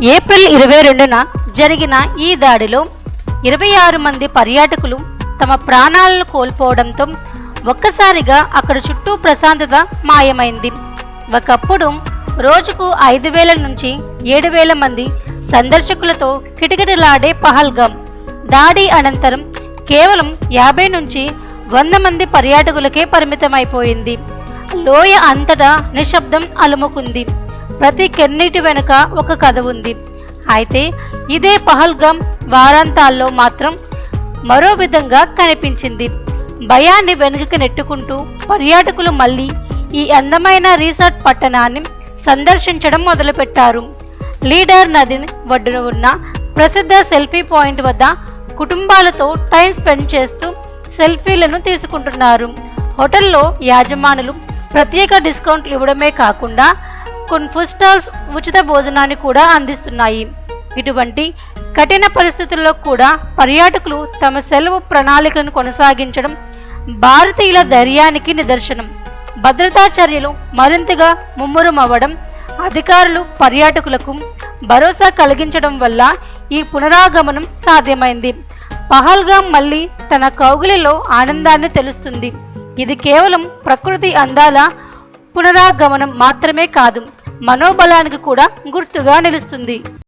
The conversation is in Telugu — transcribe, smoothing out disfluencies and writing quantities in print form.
ఏప్రిల్ 22న జరిగిన ఈ దాడిలో 26 మంది పర్యాటకులు తమ ప్రాణాలను కోల్పోవడంతో ఒక్కసారిగా అక్కడ చుట్టూ ప్రశాంతత మాయమైంది. ఒకప్పుడు రోజుకు 5,000 నుంచి 7,000 మంది సందర్శకులతో కిటకిటలాడే పహల్గామ్ దాడి అనంతరం కేవలం 50 నుంచి 100 మంది పర్యాటకులకే పరిమితమైపోయింది. లోయ అంతటా నిశ్శబ్దం అలుముకుంది. ప్రతి కెన్నీటి వెనుక ఒక కథ ఉంది. అయితే ఇదే పహల్గామ్ వారాంతాల్లో మాత్రం మరో విధంగా కనిపించింది. భయాన్ని వెనుకకి నెట్టుకుంటూ పర్యాటకులు మళ్ళీ ఈ అందమైన రిసార్ట్ పట్టణాన్ని సందర్శించడం మొదలుపెట్టారు. లీడర్ నది ఒడ్డున ఉన్న ప్రసిద్ధ సెల్ఫీ పాయింట్ వద్ద కుటుంబాలతో టైం స్పెండ్ చేస్తూ సెల్ఫీలను తీసుకుంటున్నారు. హోటల్లో యాజమానులు ప్రత్యేక డిస్కౌంట్లు ఇవ్వడమే కాకుండా కొన్ని ఫుడ్ స్టాల్స్ ఉచిత భోజనాన్ని కూడా అందిస్తున్నాయి. ఇటువంటి కఠిన పరిస్థితుల్లో కూడా పర్యాటకులు తమ సెలవు ప్రణాళికలను కొనసాగించడం భారతీయుల ధైర్యానికి నిదర్శనం. భద్రతా చర్యలు మరింతగా ముమ్మరమవ్వడం, అధికారులు పర్యాటకులకు భరోసా కలిగించడం వల్ల ఈ పునరాగమనం సాధ్యమైంది. పహల్గామ్ మళ్ళీ తన కౌగిలిలో ఆనందాన్ని తెలుస్తుంది. ఇది కేవలం ప్రకృతి అందాల పునరాగమనం మాత్రమే కాదు, మనోబలానికి కూడా గుర్తుగా నిలుస్తుంది.